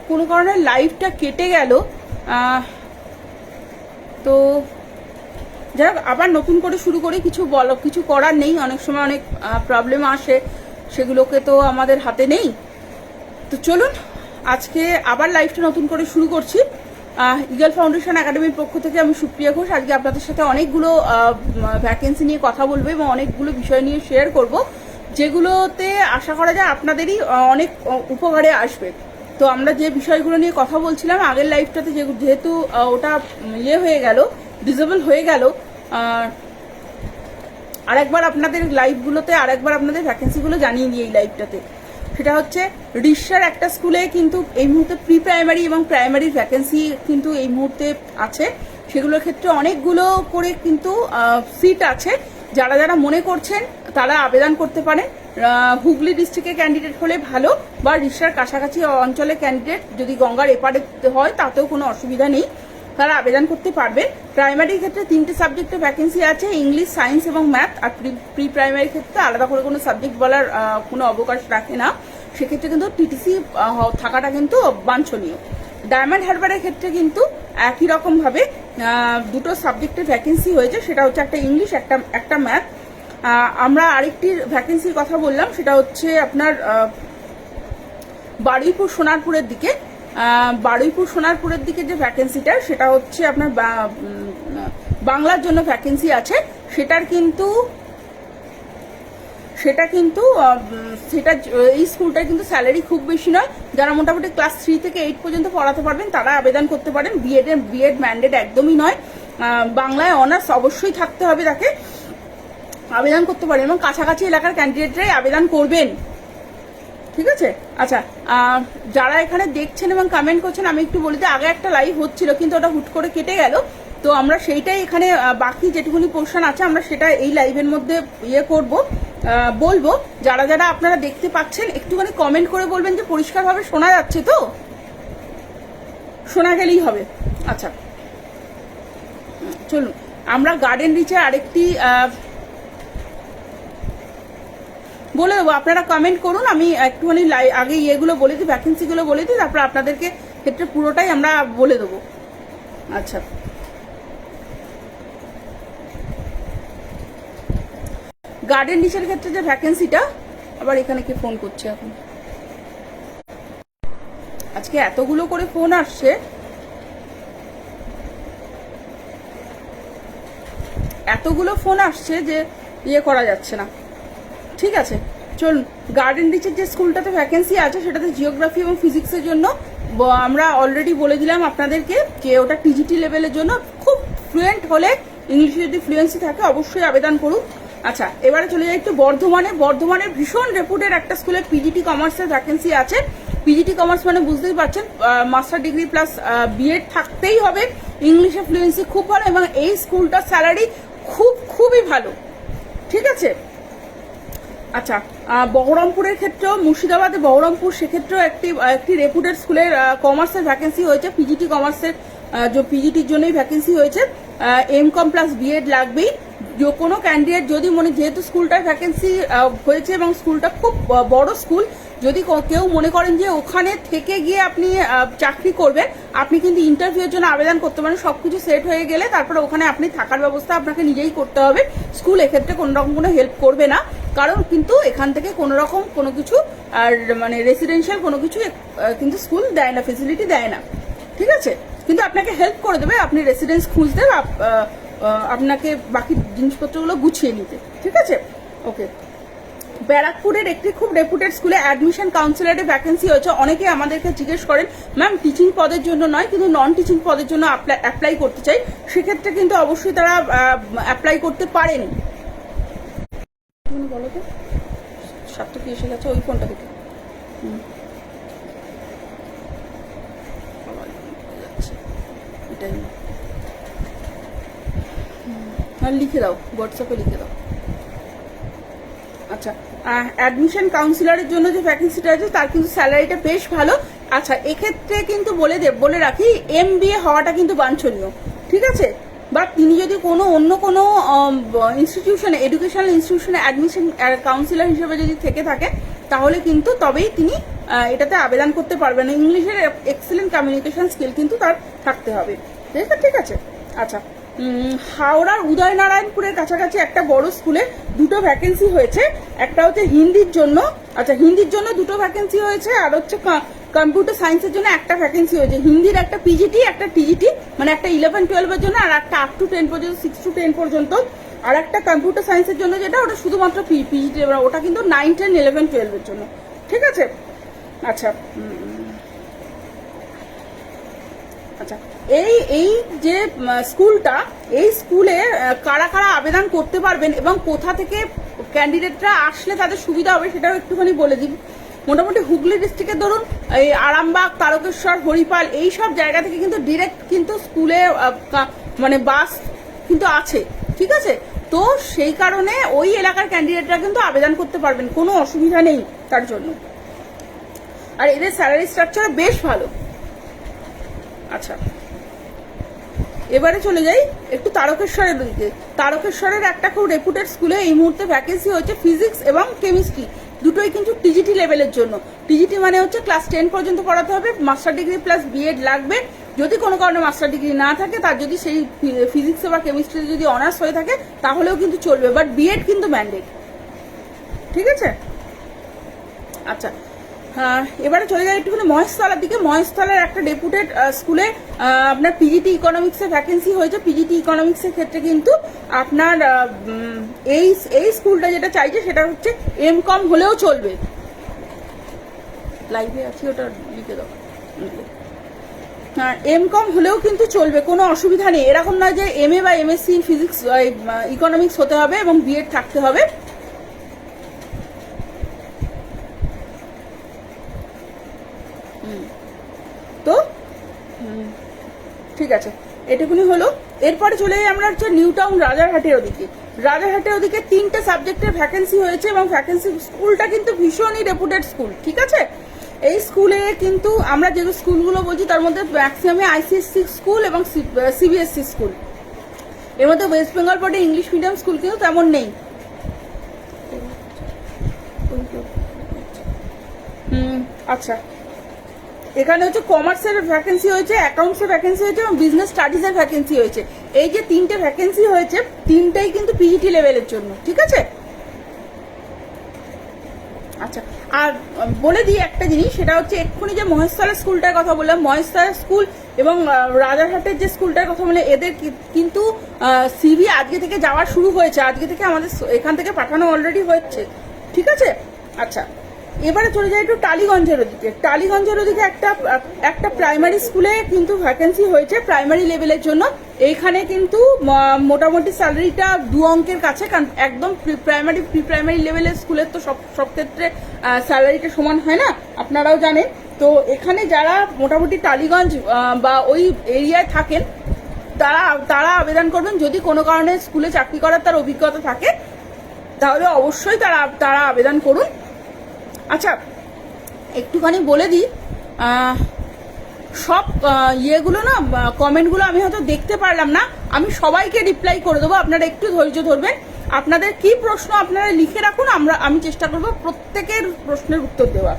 কোনো কারণে লাইভটা কেটে গেল। তো যাই হোক, আবার নতুন করে শুরু করে কিছু করার নেই। অনেক সময় অনেক প্রবলেম আসে, সেগুলোকে তো আমাদের হাতে নেই। তো চলুন আজকে আবার লাইভটা নতুন করে শুরু করছি। ইগল ফাউন্ডেশন একাডেমির পক্ষ থেকে আমি সুপ্রিয়া ঘোষ। আজকে আপনাদের সাথে অনেকগুলো ভ্যাকেন্সি নিয়ে কথা বলবো এবং অনেকগুলো বিষয় নিয়ে শেয়ার করব, যেগুলোতে আশা করা যায় আপনাদেরই অনেক উপকারে আসবে। তো আমরা যে বিষয়গুলো নিয়ে কথা বলছিলাম আগের লাইভটাতে, যেহেতু ওটা হয়ে গেল, ডিসেবল হয়ে গেল, আরেকবার আপনাদের লাইভগুলোতে আরেকবার আপনাদের ভ্যাকেন্সিগুলো জানিয়ে দিই এই লাইভটাতে। সেটা হচ্ছে রিসার একটা স্কুলে কিন্তু এই মুহূর্তে প্রি প্রাইমারি এবং প্রাইমারির ভ্যাকেন্সি কিন্তু এই মুহূর্তে আছে। সেগুলোর ক্ষেত্রে অনেকগুলো করে কিন্তু সিট আছে। যারা যারা মনে করছেন তারা আবেদন করতে পারেন। হুগলি ডিস্ট্রিক্টের ক্যান্ডিডেট হলে ভালো, বা রিসার কাছাকাছি অঞ্চলের ক্যান্ডিডেট যদি গঙ্গার এপারে হয় তাতেও কোনো অসুবিধা নেই, তারা আবেদন করতে পারবে। প্রাইমারির ক্ষেত্রে 3টে সাবজেক্টে ভ্যাকেন্সি আছে, ইংলিশ, সায়েন্স এবং ম্যাথ। আর প্রি প্রাইমারির ক্ষেত্রে আলাদা করে কোনো সাবজেক্ট বলার কোনো অবকাশ রাখে না। সেক্ষেত্রে কিন্তু টিটিসি থাকাটা কিন্তু বাঞ্ছনীয়। ডায়মন্ড হারবারের ক্ষেত্রে কিন্তু একই রকমভাবে দুটো সাবজেক্টের ভ্যাকেন্সি হয়েছে, সেটা হচ্ছে একটা ইংলিশ, একটা ম্যাথ। আমরা আরেকটি ভ্যাকেন্সির কথা বললাম, সেটা হচ্ছে আপনার বারুইপুর সোনারপুরের দিকে। সোনারপুরের দিকে যে ভ্যাকেন্সিটা, সেটা হচ্ছে আপনার বাংলার জন্য ভ্যাকেন্সি আছে। সেটা এই স্কুলটার কিন্তু স্যালারি খুব বেশি নয়। যারা মোটামুটি ক্লাস 3 থেকে 8 পর্যন্ত পড়াতে পারবেন তারা আবেদন করতে পারেন। বিএড ম্যান্ডেট একদমই নয়, বাংলায় অনার্স অবশ্যই থাকতে হবে, তাকে আবেদন করতে পারেন এবং কাছাকাছি এলাকার ক্যান্ডিডেটরাই আবেদন করবেন। ঠিক আছে? আচ্ছা, যারা এখানে দেখছেন এবং কমেন্ট করছেন, আমি একটু বলি যে আগে একটা লাইভ হচ্ছিল কিন্তু ওটা হুট করে কেটে গেল। তো আমরা সেইটাই এখানে বাকি যেটুকুনি পোর্শন আছে আমরা সেটা এই লাইভের মধ্যে বলবো। যারা যারা আপনারা দেখতে পাচ্ছেন একটুখানি কমেন্ট করে বলবেন যে পরিষ্কারভাবে শোনা যাচ্ছে, তো শোনা গেলেই হবে। আচ্ছা চলুন, আমরা গার্ডেন রিচে আরেকটি বলে দেবো, আপনারা কমেন্ট করুন। আমি একটুখানি আগে ইয়েগুলো বলে দিই, ভ্যাকেন্সিগুলো বলে দিই, তারপর আপনাদেরকে ক্ষেত্রে পুরোটাই আমরা বলে দেবো। আচ্ছা, গার্ডেন রিচের ক্ষেত্রে যে ভ্যাকেন্সিটা, আবার এখানে কে ফোন করছে এখন? আজকে এতগুলো করে ফোন আসছে, যে ইয়ে করা যাচ্ছে না। ঠিক আছে, চলুন। গার্ডেন রিচের যে স্কুলটাতে ভ্যাকেন্সি আছে সেটাতে জিওগ্রাফি এবং ফিজিক্সের জন্য আমরা অলরেডি বলে দিলাম আপনাদেরকে যে ওটা টিজিটি লেভেলের জন্য। খুব ফ্লুয়েন্ট হলে, ইংলিশে যদি ফ্লুয়েন্সি থাকে অবশ্যই আবেদন করুন। আচ্ছা, এবারে চলে যাই একটু বর্ধমানের ভীষণ রেপুটেড একটা স্কুলে পিজিটি কমার্সের ভ্যাকেন্সি আছে। পিজিটি কমার্স মানে বুঝতেই পারছেন, মাস্টার ডিগ্রি প্লাস বিএড থাকতেই হবে। ইংলিশে ফ্লুয়েন্সি খুব ভালো এবং এই স্কুলটার স্যালারি খুবই ভালো। ঠিক আছে? আচ্ছা, বহরমপুরের ক্ষেত্রেও, মুর্শিদাবাদে বহরমপুর, সেক্ষেত্রেও একটি রেপুটেড স্কুলের কমার্সের ভ্যাকেন্সি হয়েছে। পিজিটি কমার্সের পিজিটির জন্যই ভ্যাকেন্সি হয়েছে। এমকম প্লাস বিএড লাগবেই। কোনো ক্যান্ডিডেট যদি যেহেতু স্কুলটার ভ্যাকেন্সি হয়েছে এবং স্কুলটা খুব বড় স্কুল, যদি কেউ মনে করেন যে ওখানে থেকে গিয়ে আপনি চাকরি করবেন, আপনি কিন্তু ইন্টারভিউর জন্য আবেদন করতে পারেন। সবকিছু সেট হয়ে গেলে তারপরে ওখানে আপনি থাকার ব্যবস্থা আপনাকে নিজেই করতে হবে। স্কুল এক্ষেত্রে কোনো রকম কোনো হেল্প করবে না, কারণ কিন্তু এখান থেকে কোনো রকম কোনো কিছু আর মানে রেসিডেন্সিয়াল কোনো কিছু কিন্তু স্কুল দেয় না, ফেসিলিটি দেয় না। ঠিক আছে? কিন্তু আপনাকে হেল্প করে দেবে, আপনি রেসিডেন্স খুঁজতে, আপনাকে বাকি জিনিসপত্রগুলো গুছিয়ে নিতে। ঠিক আছে? ওকে। ব্যারাকপুরের একটি খুব রেপুটেড স্কুলে অ্যাডমিশন কাউন্সিলরের ভ্যাকেন্সি হয়েছে। অনেকে আমাদেরকে জিজ্ঞেস করেন, ম্যাম টিচিং পদের জন্য নয় কিন্তু নন টিচিং পদের জন্য অ্যাপ্লাই করতে চাই, সেক্ষেত্রে কিন্তু অবশ্যই তারা অ্যাপ্লাই করতে পারেন। বলো তো, সার্থক এসে গেছে ওই ফোনটা থেকে। এটাই লিখে দাও, হোয়াটসঅ্যাপে লিখে দাও। আচ্ছা, অ্যাডমিশন কাউন্সিলরের জন্য যে ভ্যাকেন্সিটা আছে তার কিন্তু স্যালারিটা বেশ ভালো। আচ্ছা, এক্ষেত্রে কিন্তু বলে রাখি, MBA হওয়াটা কিন্তু বাঞ্ছনীয়। ঠিক আছে? বাট তিনি যদি অন্য কোনো ইনস্টিটিউশনে, এডুকেশনাল ইনস্টিটিউশনে অ্যাডমিশন কাউন্সিলর হিসেবে যদি থেকে থাকে, তাহলে কিন্তু তবেই তিনি এটাতে আবেদন করতে পারবেন। ইংলিশের এক্সেলেন্ট কমিউনিকেশন স্কিল কিন্তু তার থাকতে হবে। ঠিক আছে। আচ্ছা, হাওড়ার উদয়নারায়ণপুরের কাছাকাছি একটা বড় স্কুলে দুটো ভ্যাকেন্সি হয়েছে। একটা হচ্ছে হিন্দির জন্য, আচ্ছা হিন্দির জন্য দুটো ভ্যাকেন্সি হয়েছে, আর হচ্ছে কম্পিউটার সায়েন্সের জন্য একটা ভ্যাকেন্সি হয়েছে। হিন্দির একটা পিজিটি, একটা টিজিটি, মানে একটা 11-12 জন্য, আর একটা আপ টু 10 পর্যন্ত, 6 to 10 পর্যন্ত, আর একটা কম্পিউটার সায়েন্সের জন্য যেটা ওটা শুধুমাত্র পিজিটি, ওটা কিন্তু 9, 10, 11, 12 জন্য। ঠিক আছে। আচ্ছা আচ্ছা, এই যে স্কুলটা, এই স্কুলে কারা কারা আবেদন করতে পারবেন এবং কোথা থেকে ক্যান্ডিডেটরা আসলে তাদের সুবিধা হবে সেটাও একটুখানি বলে দিন। মোটামুটি হুগলি ডিস্ট্রিক্টের ধরুন এই আরামবাগ, তারকেশ্বর, হরিপাল এই সব জায়গা থেকে কিন্তু ডিরেক্ট কিন্তু স্কুলে মানে বাস কিন্তু আছে। ঠিক আছে। তো সেই কারণে ওই এলাকার ক্যান্ডিডেটরা কিন্তু আবেদন করতে পারবেন, কোনো অসুবিধা নেই তার জন্য। আর এদের স্যালারি স্ট্রাকচার বেশ ভালো। আচ্ছা, এবারে চলে যাই একটু তারকেশ্বরের দিকে। তারকেশ্বরের একটা খুব রেপুটেড স্কুলে এই মুহূর্তে ভ্যাকেন্সি হচ্ছে ফিজিক্স এবং কেমিস্ট্রি, দুটোই কিন্তু টিজিটি লেভেলের জন্য। টিজিটি মানে হচ্ছে ক্লাস 10 পর্যন্ত পড়াতে হবে, মাস্টার ডিগ্রি প্লাস বিএড লাগবে। যদি কোনো কারণে মাস্টার ডিগ্রি না থাকে, তার যদি সেই ফিজিক্সে বা কেমিস্ট্রিতে যদি অনার্স হয়ে থাকে তাহলেও কিন্তু চলবে, বাট বিএড কিন্তু ম্যান্ডেট। ঠিক আছে। আচ্ছা, এবারে চলে যাই একটুখানি মহেশতলার দিকে। মহেশতলার একটা ডেপুটেড স্কুলে আপনার পিজিটি ইকোনমিক্সের ভ্যাকেন্সি হয়েছে। পিজিটি ইকোনমিক্সের ক্ষেত্রে কিন্তু আপনার এই স্কুলটা যেটা চাইছে সেটা হচ্ছে এমকম হলেও চলবে। লাইভে আছি, ওটা লিখে দাও। এমকম হলেও কিন্তু চলবে, কোনো অসুবিধা নেই। এরকম নয় যে এমএ বা এমএসসি ইন ফিজিক্স ইকোনমিক্স হতে হবে এবং বিএড থাকতে হবে। তো ঠিক আছে, এটুকুনি হলো। এরপরে চলে যাই আমরা হচ্ছে নিউ টাউন রাজারহাটের ওদিকে। রাজারহাটের ওদিকে 3টে সাবজেক্টের ভ্যাকেন্সি হয়েছে এবং ভ্যাকেন্সি, স্কুলটা কিন্তু ভীষণই রেপুটেড স্কুল। ঠিক আছে। এই স্কুলে কিন্তু আমরা যে স্কুলগুলো বলছি তার মধ্যে ম্যাক্সিমামে আইসিএসসি স্কুল এবং সিবিএসসি স্কুল। এর মধ্যে ওয়েস্ট বেঙ্গল বোর্ডে ইংলিশ মিডিয়াম স্কুল কিন্তু তেমন নেই। আচ্ছা, এখানে হচ্ছে কমার্সের ভ্যাকেন্সি হয়েছে, অ্যাকাউন্টসের ভ্যাকেন্সি হয়েছে এবং বিজনেস স্টাডিজের ভ্যাকেন্সি হয়েছে। এই যে 3টে ভ্যাকেন্সি হয়েছে, 3টাই কিন্তু পিজিটি লেভেলের জন্য। ঠিক আছে। আচ্ছা, আর বলে দিই একটা জিনিস, সেটা হচ্ছে এক্ষুনি যে মহেশতলা স্কুলটার কথা বললাম, মহেশতলা স্কুল এবং রাজারহাটের যে স্কুলটার কথা বলে, এদের কিন্তু সিভি আজকে থেকে যাওয়া শুরু হয়েছে, আজকে থেকে আমাদের এখান থেকে পাঠানো অলরেডি হচ্ছে। ঠিক আছে। আচ্ছা, এবারে চলে যায় একটু টালিগঞ্জের ওদিকে। টালিগঞ্জের ওদিকে একটা প্রাইমারি স্কুলে কিন্তু ভ্যাকেন্সি হয়েছে প্রাইমারি লেভেলের জন্য। এইখানে কিন্তু মোটামুটি স্যালারিটা 2 অঙ্কের কাছে, কারণ একদম প্রি প্রাইমারি লেভেলের স্কুলের তো সব ক্ষেত্রে স্যালারিটা সমান হয় না, আপনারাও জানেন। তো এখানে যারা মোটামুটি টালিগঞ্জ বা ওই এরিয়ায় থাকেন তারা আবেদন করবেন। যদি কোনো কারণে স্কুলে চাকরি করার তার অভিজ্ঞতা থাকে তাহলে অবশ্যই তারা আবেদন করুন। আচ্ছা, একটুখানি বলে দিই, সব ইয়েগুলো না, কমেন্টগুলো আমি হয়তো দেখতে পারলাম না, আমি সবাইকে রিপ্লাই করে দেবো, আপনারা একটু ধৈর্য ধরবেন। আপনাদের কি প্রশ্ন আপনারা লিখে রাখুন, আমি চেষ্টা করব প্রত্যেকের প্রশ্নের উত্তর দেওয়ার।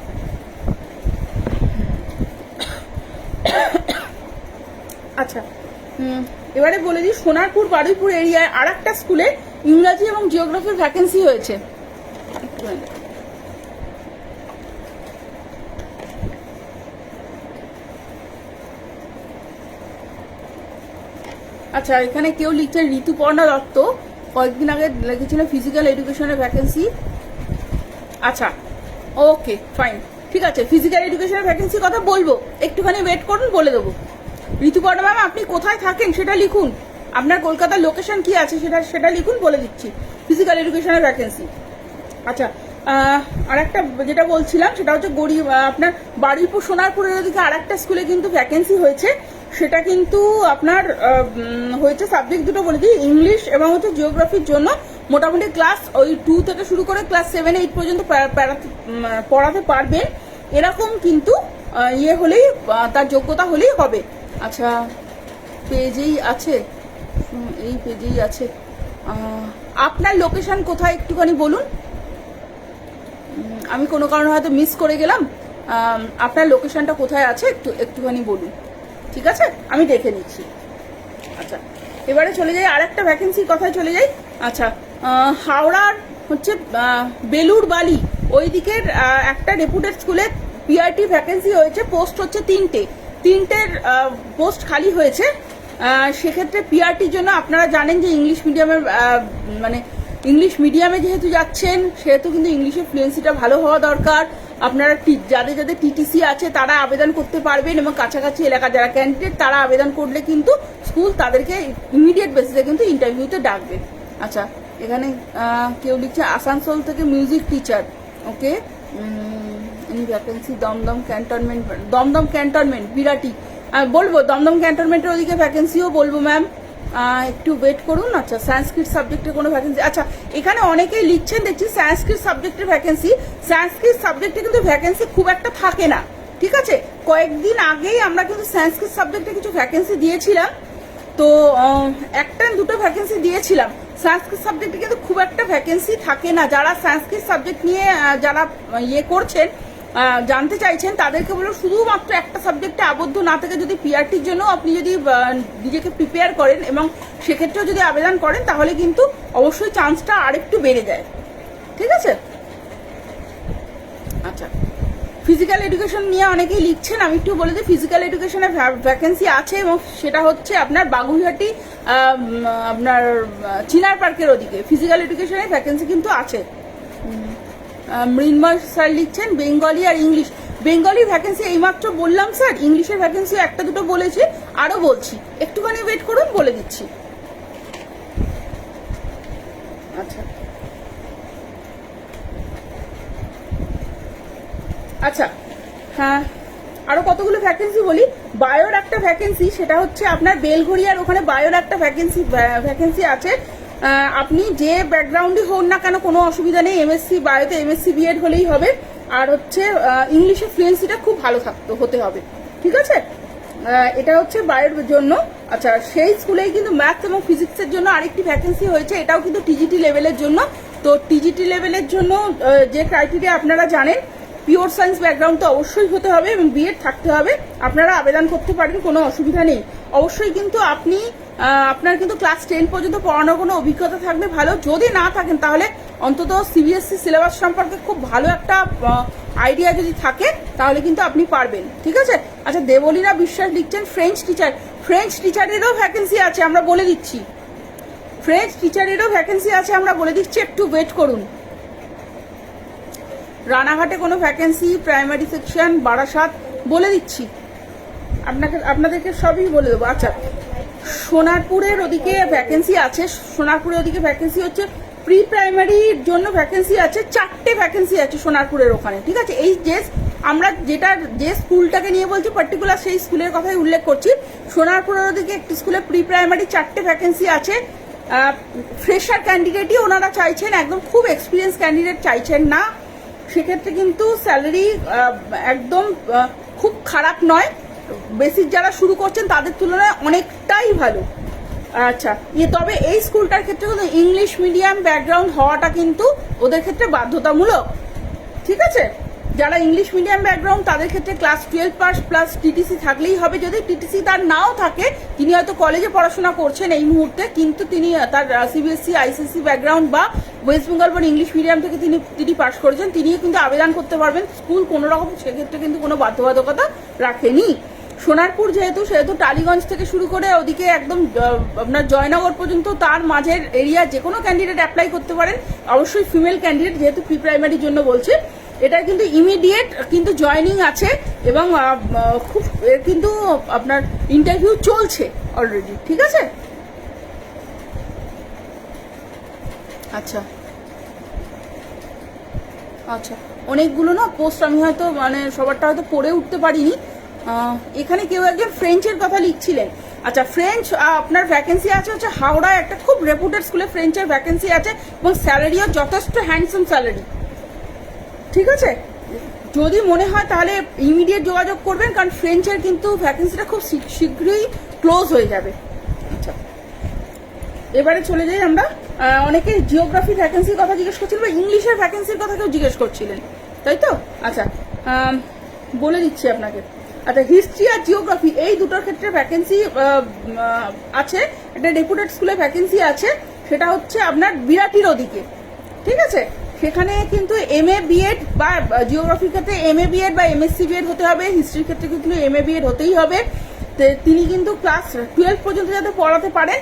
আচ্ছা, এবারে বলে দিই, সোনারপুর বারুইপুর এরিয়ায় আর একটা স্কুলে ইংরাজি এবং জিওগ্রাফির ভ্যাকেন্সি হয়েছে। আচ্ছা, এখানে কেউ লিখছে ঋতুপর্ণা দত্ত, কয়েকদিন আগে লিখেছিল ফিজিক্যাল এডুকেশনের ভ্যাকেন্সি। আচ্ছা, ওকে ফাইন, ঠিক আছে, ফিজিক্যাল এডুকেশনের ভ্যাকেন্সির কথা বলবো, একটুখানি ওয়েট করুন, বলে দেবো। ঋতুপর্ণা ম্যাম, আপনি কোথায় থাকেন সেটা লিখুন, আপনার কলকাতার লোকেশন কি আছে সেটা লিখুন, বলে দিচ্ছি। ফিজিক্যাল এডুকেশনের ভ্যাকেন্সি। আচ্ছা, আর একটা যেটা বলছিলাম সেটা হচ্ছে আপনার বারুইপুর সোনারপুরের ওদিকে আর একটা স্কুলে কিন্তু ভ্যাকেন্সি হয়েছে। সেটা কিন্তু আপনার হয়েছে সাবজেক্ট দুটো বলে দিই, ইংলিশ এবং হচ্ছে জিওগ্রাফির জন্য। মোটামুটি ক্লাস ওই 2 থেকে শুরু করে ক্লাস 7-8 পর্যন্ত পড়াতে পারবেন, এরকম কিন্তু ইয়ে হলেই, তার যোগ্যতা হলেই হবে। আচ্ছা, পেজেই আছে, এই পেজেই আছে। আপনার লোকেশন কোথায় একটুখানি বলুন, আমি কোনো কারণে হয়তো মিস করে গেলাম। আপনার লোকেশনটা কোথায় আছে একটুখানি বলুন, ঠিক আছে, আমি দেখে নিচ্ছি। আচ্ছা, এবারে চলে যাই আর একটা ভ্যাকেন্সির কথায় চলে যাই। আচ্ছা, হাওড়ার হচ্ছে বেলুর বালি ওই দিকের একটা রেপুটেড স্কুলে পিআরটি ভ্যাকেন্সি হয়েছে, পোস্ট হচ্ছে তিনটের পোস্ট খালি হয়েছে। সেক্ষেত্রে পিআরটির জন্য আপনারা জানেন যে ইংলিশ মিডিয়ামের মানে ইংলিশ মিডিয়ামে যেহেতু যাচ্ছেন সেহেতু কিন্তু ইংলিশের ফ্লুয়েন্সিটা ভালো হওয়া দরকার। আপনারা যাদের যাদের টিটিসি আছে তারা আবেদন করতে পারবেন, এবং কাছাকাছি এলাকা যারা ক্যান্ডিডেট তারা আবেদন করলে কিন্তু স্কুল তাদেরকে ইমিডিয়েট বেসিসে কিন্তু ইন্টারভিউতে ডাকবে। আচ্ছা, এখানে কেউ লিখছে আসানসোল থেকে music teacher, okay, any vacancy Dumdum cantonment Birati, বলবো দমদম ক্যান্টনমেন্টের ওদিকে ভ্যাকেন্সিও বলবো ম্যাম, একটু ওয়েট করুন। আচ্ছা, সংস্কৃত সাবজেক্টের কোনো ভ্যাকেন্সি, আচ্ছা এখানে অনেকেই লিখছেন দেখছি সংস্কৃত সাবজেক্টের ভ্যাকেন্সি। সংস্কৃত সাবজেক্টে কিন্তু ভ্যাকেন্সি খুব একটা থাকে না, ঠিক আছে। কয়েকদিন আগেই আমরা কিন্তু সংস্কৃত সাবজেক্টে কিছু ভ্যাকেন্সি দিয়েছিলাম, তো একটা দুটো ভ্যাকেন্সি দিয়েছিলাম। সংস্কৃত সাবজেক্টে কিন্তু খুব একটা ভ্যাকেন্সি থাকে না। যারা সংস্কৃত সাবজেক্ট নিয়ে যারা করছেন জানতে চাইছেন তাদেরকে বলো শুধুমাত্র একটা সাবজেক্টে আবদ্ধ না থেকে যদি পিআরটির জন্য আপনি যদি নিজেকে প্রিপেয়ার করেন এবং সেক্ষেত্রেও যদি আবেদন করেন তাহলে কিন্তু অবশ্যই চান্সটা আরেকটু বেড়ে যায়, ঠিক আছে। আচ্ছা, ফিজিক্যাল এডুকেশন নিয়ে অনেকেই লিখছেন, আমি একটু বলে দিই ফিজিক্যাল এডুকেশনের ভ্যাকেন্সি আছে, এবং সেটা হচ্ছে আপনার বাগুইহাটি আপনার চিনার পার্কের ওদিকে ফিজিক্যাল এডুকেশনের ভ্যাকেন্সি কিন্তু আছে। মৃন্ময় স্যার লিখছেন বেঙ্গলি আর ইংলিশ, বেঙ্গলির ভ্যাকেন্সি এইমাত্র বললাম স্যার, ইংলিশের ভ্যাকেন্সি একটা দুটো বলেছি, আরও বলছি, একটুখানি ওয়েট করুন, বলে দিচ্ছি। আচ্ছা আচ্ছা, হ্যাঁ আরও কতগুলো ভ্যাকেন্সি বলি। বায়োর একটা ভ্যাকেন্সি, সেটা হচ্ছে আপনার বেলঘড়িয়ার ওখানে বায়োর একটা ভ্যাকেন্সি আছে। আপনি যে ব্যাকগ্রাউন্ডই হন না কেন কোনো অসুবিধা নেই, এমএসসি বায়োতে এমএসসি বিএড হলেই হবে, আর হচ্ছে ইংলিশে ফ্লুয়েন্সিটা খুব ভালো হতে হবে, ঠিক আছে। এটা হচ্ছে বায়োর জন্য। আচ্ছা, সেই স্কুলেই কিন্তু ম্যাথ এবং ফিজিক্সের জন্য আরেকটি ভ্যাকেন্সি হয়েছে, এটাও কিন্তু টিজিটি লেভেলের জন্য। তো টিজিটি লেভেলের জন্য যে ক্রাইটেরিয়া আপনারা জানেন, পিওর সায়েন্স ব্যাকগ্রাউন্ড তো অবশ্যই হতে হবে এবং বিএড থাকতে হবে। আপনারা আবেদন করতে পারেন, কোনো অসুবিধা নেই। অবশ্যই কিন্তু আপনি আপনার কিন্তু ক্লাস 10 পর্যন্ত পড়ানোর কোনো অভিজ্ঞতা থাকবে ভালো, যদি না থাকেন তাহলে অন্তত সিবিএসসি সিলেবাস সম্পর্কে খুব ভালো একটা আইডিয়া যদি থাকে তাহলে কিন্তু আপনি পারবেন, ঠিক আছে। আচ্ছা, দেবলীনা বিশ্বাস লিখছেন ফ্রেঞ্চ টিচারেরও ভ্যাকেন্সি আছে, আমরা বলে দিচ্ছি। ফ্রেঞ্চ টিচারেরও ভ্যাকেন্সি আছে, আমরা বলে দিচ্ছি, একটু ওয়েট করুন। রানাঘাটে কোনো ভ্যাকেন্সি, প্রাইমারি সেকশন বারাসাত, বলে দিচ্ছি আপনাদেরকে সবই বলে দেবো। আচ্ছা, সোনারপুরের ওদিকে ভ্যাকেন্সি আছে, সোনারপুরের ওদিকে ভ্যাকেন্সি হচ্ছে প্রি প্রাইমারির জন্য ভ্যাকেন্সি আছে, 4টে ভ্যাকেন্সি আছে সোনারপুরের ওখানে, ঠিক আছে। এই যে আমরা যে স্কুলটাকে নিয়ে বলছি পার্টিকুলার সেই স্কুলের কথাই উল্লেখ করছি। সোনারপুরের ওদিকে একটি স্কুলে প্রি প্রাইমারি 4টে ভ্যাকেন্সি আছে। ফ্রেশার ক্যান্ডিডেটই ওনারা চাইছেন, একদম খুব এক্সপিরিয়েন্স ক্যান্ডিডেট চাইছেন না। সেক্ষেত্রে কিন্তু স্যালারি একদম খুব খারাপ নয়, বেসিক যারা শুরু করছেন তাদের তুলনায় অনেকটাই ভালো। আচ্ছা, তবে এই স্কুলটার ক্ষেত্রে কিন্তু ইংলিশ মিডিয়াম ব্যাকগ্রাউন্ড হওয়াটা কিন্তু ওদের ক্ষেত্রে বাধ্যতামূলক, ঠিক আছে। যারা ইংলিশ মিডিয়াম ব্যাকগ্রাউন্ড তাদের ক্ষেত্রে ক্লাস 12 পাস প্লাস টিটিসি থাকলেই হবে। যদি টিটিসি তার নাও থাকে, তিনি হয়তো কলেজে পড়াশোনা করছেন এই মুহূর্তে, কিন্তু তিনি তার সিবিএসসি আইসিএসসি ব্যাকগ্রাউন্ড বা West Bengal board English medium থেকে তিনি পাস করেছেন, তিনিও কিন্তু আবেদন করতে পারবেন। স্কুল কোনো রকম সেক্ষেত্রে কিন্তু কোনো বাধ্যবাধকতা রাখেনি। সোনারপুর সেহেতু টালিগঞ্জ থেকে শুরু করে ওদিকে একদম আপনার জয়নগর পর্যন্ত তার মাঝের এরিয়া যে কোনো ক্যান্ডিডেট অ্যাপ্লাই করতে পারেন, অবশ্যই ফিমেল ক্যান্ডিডেট, যেহেতু প্রি প্রাইমারির জন্য বলছে। এটা কিন্তু ইমিডিয়েট কিন্তু জয়নিং আছে এবং খুব কিন্তু আপনার ইন্টারভিউ চলছে অলরেডি, ঠিক আছে। আচ্ছা আচ্ছা, অনেকগুলো না পোস্ট আমি হয়তো সবারটা হয়তো পড়ে উঠতে পারিনি। এখানে কেউ একজন ফ্রেঞ্চের কথা লিখছিলেন। আচ্ছা, ফ্রেঞ্চ আপনার ভ্যাকেন্সি আছে হচ্ছে হাওড়ায় একটা খুব রেপুটেড স্কুলে ফ্রেঞ্চের ভ্যাকেন্সি আছে এবং স্যালারিও যথেষ্ট হ্যান্ডসাম স্যালারি, ঠিক আছে। যদি মনে হয় তাহলে ইমিডিয়েট যোগাযোগ করবেন, কারণ ফ্রেঞ্চের কিন্তু ভ্যাকেন্সিটা খুব শীঘ্রই ক্লোজ হয়ে যাবে। আচ্ছা, এবারে চলে যাই আমরা, অনেকে জিওগ্রাফি ভ্যাকেন্সির কথা জিজ্ঞেস করছিলেন বা ইংলিশের ভ্যাকেন্সির কথা কেউ জিজ্ঞেস করছিলেন, তাই তো? আচ্ছা, বলে দিচ্ছি আপনাকে। আচ্ছা, হিস্ট্রি আর জিওগ্রাফি এই দুটোর ক্ষেত্রে ভ্যাকেন্সি আছে। একটা রেপুটেড স্কুলে ভ্যাকেন্সি আছে, সেটা হচ্ছে আপনার বিরাটির ওদিকে, ঠিক আছে? সেখানে কিন্তু MA BEd বা জিওগ্রাফির ক্ষেত্রে MA BEd বা MSc BEd হতে হবে, হিস্ট্রির ক্ষেত্রে কিন্তু MA BEd হতেই হবে। তিনি কিন্তু ক্লাস 12 পর্যন্ত যাতে পড়াতে পারেন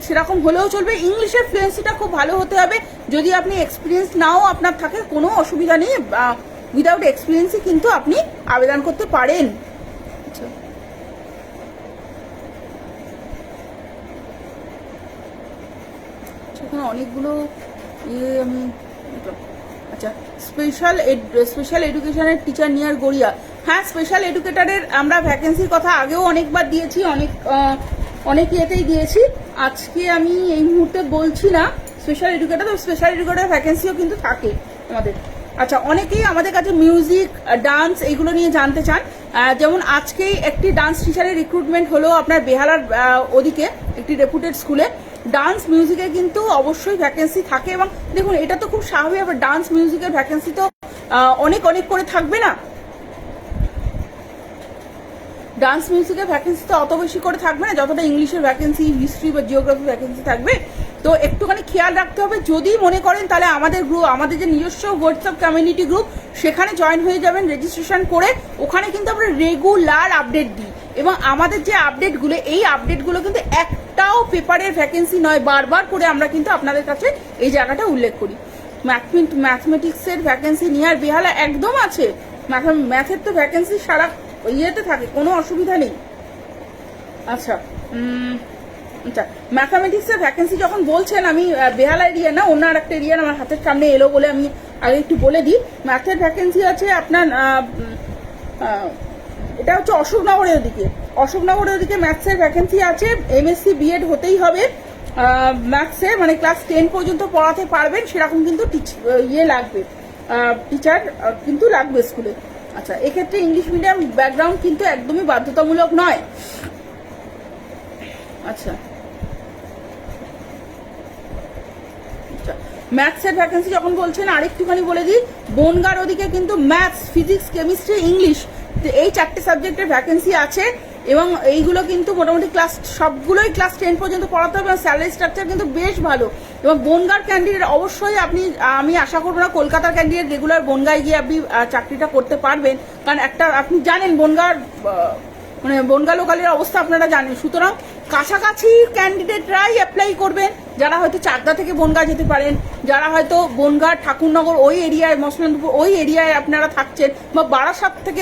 সেরকম হলেও চলবে। ইংলিশের ফ্লুয়েন্সিটা খুব ভালো হতে হবে। যদি আপনি এক্সপিরিয়েন্স নাও আপনার থাকে, কোনো অসুবিধা নেই, উইদাউট এক্সপিরিয়েন্সই কিন্তু আপনি আবেদন করতে পারেন। আচ্ছা, সেখানে অনেকগুলো আমি, আচ্ছা, স্পেশাল এডুকেশনের টিচার নিয়ার গড়িয়া। হ্যাঁ, স্পেশাল এডুকেটরের আমরা ভ্যাকেন্সির কথা আগেও অনেকবার দিয়েছি, অনেক ইয়েতেই দিয়েছি। আজকে আমি এই মুহূর্তে বলছি না স্পেশাল এডুকেটর, তো স্পেশাল এডুকেটর ভ্যাকেন্সিও কিন্তু থাকে আমাদের। আচ্ছা, অনেকেই আমাদের কাছে মিউজিক, ডান্স এইগুলো নিয়ে জানতে চান। যেমন আজকেই একটি ডান্স টিচারের রিক্রুটমেন্ট হলো আপনার বেহালার ওদিকে একটি রেপুটেড স্কুলে। ডান্স মিউজিকে কিন্তু অবশ্যই ভ্যাকেন্সি থাকে, এবং দেখুন এটা তো খুব স্বাভাবিক, আবার ডান্স মিউজিকের ভ্যাকেন্সি তো অনেক করে থাকবে না। ডান্স মিউজিকের ভ্যাকেন্সি তো অত বেশি করে থাকবে না যতটা ইংলিশের ভ্যাকেন্সি, হিস্ট্রি বা জিওগ্রাফি ভ্যাকেন্সি থাকবে। তো একটুখানি খেয়াল রাখতে হবে। যদি মনে করেন তাহলে আমাদের যে নিজস্ব হোয়াটসঅ্যাপ কমিউনিটি গ্রুপ, সেখানে জয়েন হয়ে যাবেন রেজিস্ট্রেশন করে। ওখানে কিন্তু আমরা রেগুলার আপডেট দিই, এবং আমাদের যে আপডেটগুলো, এই আপডেটগুলো কিন্তু একটাও পেপারের ভ্যাকেন্সি নয়, বারবার করে আমরা কিন্তু আপনাদের কাছে এই জায়গাটা উল্লেখ করি। ম্যাথমেটিক্সের ভ্যাকেন্সি নিয়ার বেহালা একদম আছে। ম্যাথের তো ভ্যাকেন্সি সারা ইয়েতে থাকে, কোনো অসুবিধা নেই। আচ্ছা, আচ্ছা, ম্যাথামেটিক্সের ভ্যাকেন্সি যখন বলছেন, আমি বেহালা এরিয়া না, অন্য আর একটা এরিয়া আমার হাতের সামনে এলো বলে আমি আগে একটু বলে দিই। ম্যাথের ভ্যাকেন্সি আছে আপনার, এটা হচ্ছে অশোকনগরের ওদিকে। অশোকনগরের ওদিকে ম্যাথসের ভ্যাকেন্সি আছে। MSc BEd হতেই হবে ম্যাথসে, মানে ক্লাস 10 পর্যন্ত পড়াতে পারবেন সেরকম কিন্তু লাগবে, টিচার কিন্তু লাগবে স্কুলে। আচ্ছা, এক্ষেত্রে ইংলিশ মিডিয়াম ব্যাকগ্রাউন্ড কিন্তু একদমই বাধ্যতামূলক নয়। আচ্ছা, ম্যাথসের ভ্যাকেন্সি যখন বলছেন আরেকটুখানি বলে দিই, বনগাঁর ওদিকে কিন্তু ম্যাথস, ফিজিক্স, কেমিস্ট্রি, ইংলিশ এই 4টে সাবজেক্টের ভ্যাকেন্সি আছে, এবং এইগুলো কিন্তু মোটামুটি সবগুলোই ক্লাস 10 পর্যন্ত পড়াতে হবে, এবং স্যালারি স্ট্রাকচার কিন্তু বেশ ভালো। এবং বনগাঁর ক্যান্ডিডেট অবশ্যই আমি আশা করবো না কলকাতার ক্যান্ডিডেট রেগুলার বনগাঁয় গিয়ে আপনি চাকরিটা করতে পারবেন, কারণ আপনি জানেন বনগাঁ লোকালের অবস্থা আপনারা জানেন। সুতরাং কাছাকাছি ক্যান্ডিডেটরাই অ্যাপ্লাই করবেন, যারা হয়তো চাকদা থেকে বনগাঁ যেতে পারেন, যারা হয়তো বনগাঁ, ঠাকুরনগর ওই এরিয়ায়, মসলানপুর ওই এরিয়ায় আপনারা থাকছেন, বা বারাসাত থেকে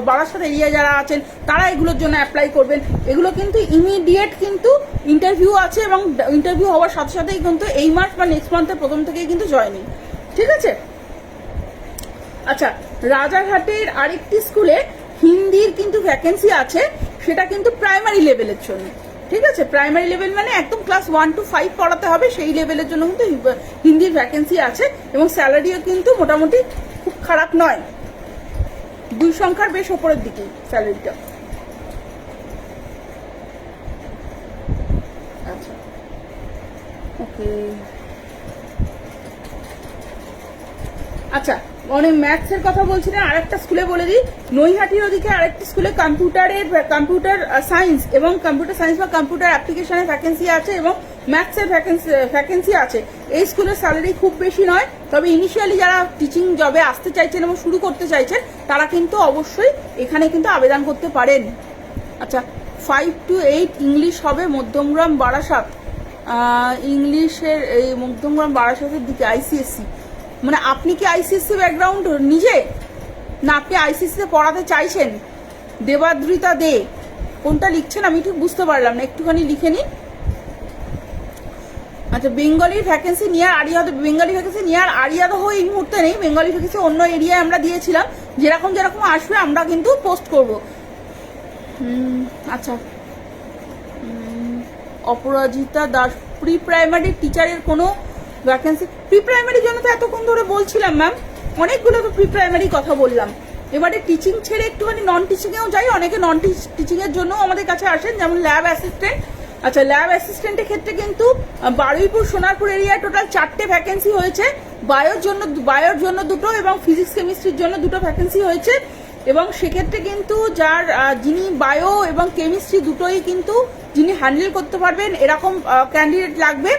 বারাসাত এরিয়ায় যারা আছেন তারা এগুলোর জন্য অ্যাপ্লাই করবেন। এগুলো কিন্তু ইমিডিয়েট কিন্তু ইন্টারভিউ আছে, এবং ইন্টারভিউ হওয়ার সাথে সাথেই কিন্তু এই মাস বা নেক্সট মান্থের প্রথম থেকেই কিন্তু জয়েনিং, ঠিক আছে? আচ্ছা, রাজারহাটের আরেকটি স্কুলে হিন্দির কিন্তু ভ্যাকেন্সি আছে, সেটা কিন্তু প্রাইমারি লেভেলের জন্য, ঠিক আছে? প্রাইমারি লেভেল মানে একদম ক্লাস 1 to 5 পড়াতে হবে, সেই লেভেলের জন্য কিন্তু হিন্দির ভ্যাকেন্সি আছে, এবং স্যালারিও কিন্তু মোটামুটি খুব খারাপ নয়, 2 সংখ্যার বেশ ওপরের দিকে স্যালারিটা। আচ্ছা, ওকে। আচ্ছা, অনেক ম্যাথসের কথা বলছিলেন, আরেকটা স্কুলে বলে দিই, নৈহাটির ওদিকে আরেকটি স্কুলে কম্পিউটার সায়েন্স এবং কম্পিউটার সায়েন্স বা কম্পিউটার অ্যাপ্লিকেশনের ভ্যাকেন্সি আছে, এবং ম্যাথসের ভ্যাকেন্সি আছে। এই স্কুলের স্যালারি খুব বেশি নয়, তবে ইনিশিয়ালি যারা টিচিং জবে আসতে চাইছেন এবং শুরু করতে চাইছেন তারা কিন্তু অবশ্যই এখানে কিন্তু আবেদন করতে পারেন। আচ্ছা, 5 to 8 ইংলিশ হবে মধ্যমগ্রাম বারাসাত, ইংলিশের এই মধ্যমগ্রাম বারাসাতের দিকে ICSE। মানে আপনি কি ICSE ব্যাকগ্রাউন্ড নিজে, না আপনি ICSE পড়াতে চাইছেন? দেবাদ্রিতা দে, কোনটা লিখছেন আমি ঠিক বুঝতে পারলাম না, একটুখানি লিখে নিন। আচ্ছা, বেঙ্গলির vacancy near Ariadaha, Bengali vacancy near Ariadaha এই মুহূর্তে নেই, বেঙ্গলি ভ্যাকেন্সি অন্য এরিয়ায় আমরা দিয়েছিলাম, যেরকম আসবে আমরা কিন্তু পোস্ট করব। আচ্ছা, অপরাজিতা দাস, প্রি প্রাইমারি টিচারের কোনো ভ্যাকেন্সি? প্রি প্রাইমারির জন্য তো এতক্ষণ ধরে বলছিলাম ম্যাম, অনেকগুলো তো প্রি প্রাইমারি কথা বললাম। এবারে টিচিং ছেড়ে একটুখানি নন টিচিংয়েও যাই, অনেকে নন টিচিংয়ের জন্য আমাদের কাছে আসেন, যেমন ল্যাব অ্যাসিস্ট্যান্ট, আচ্ছা, ল্যাব অ্যাসিস্ট্যান্টের ক্ষেত্রে কিন্তু বারুইপুর সোনারপুর এরিয়ায় টোটাল 4টে ভ্যাকেন্সি হয়েছে। বায়োর জন্য দুটো এবং ফিজিক্স কেমিস্ট্রির জন্য দুটো ভ্যাকেন্সি হয়েছে। এবং সেক্ষেত্রে কিন্তু যিনি বায়ো এবং কেমিস্ট্রি দুটোই কিন্তু যিনি হ্যান্ডেল করতে পারবেন এরকম ক্যান্ডিডেট লাগবে।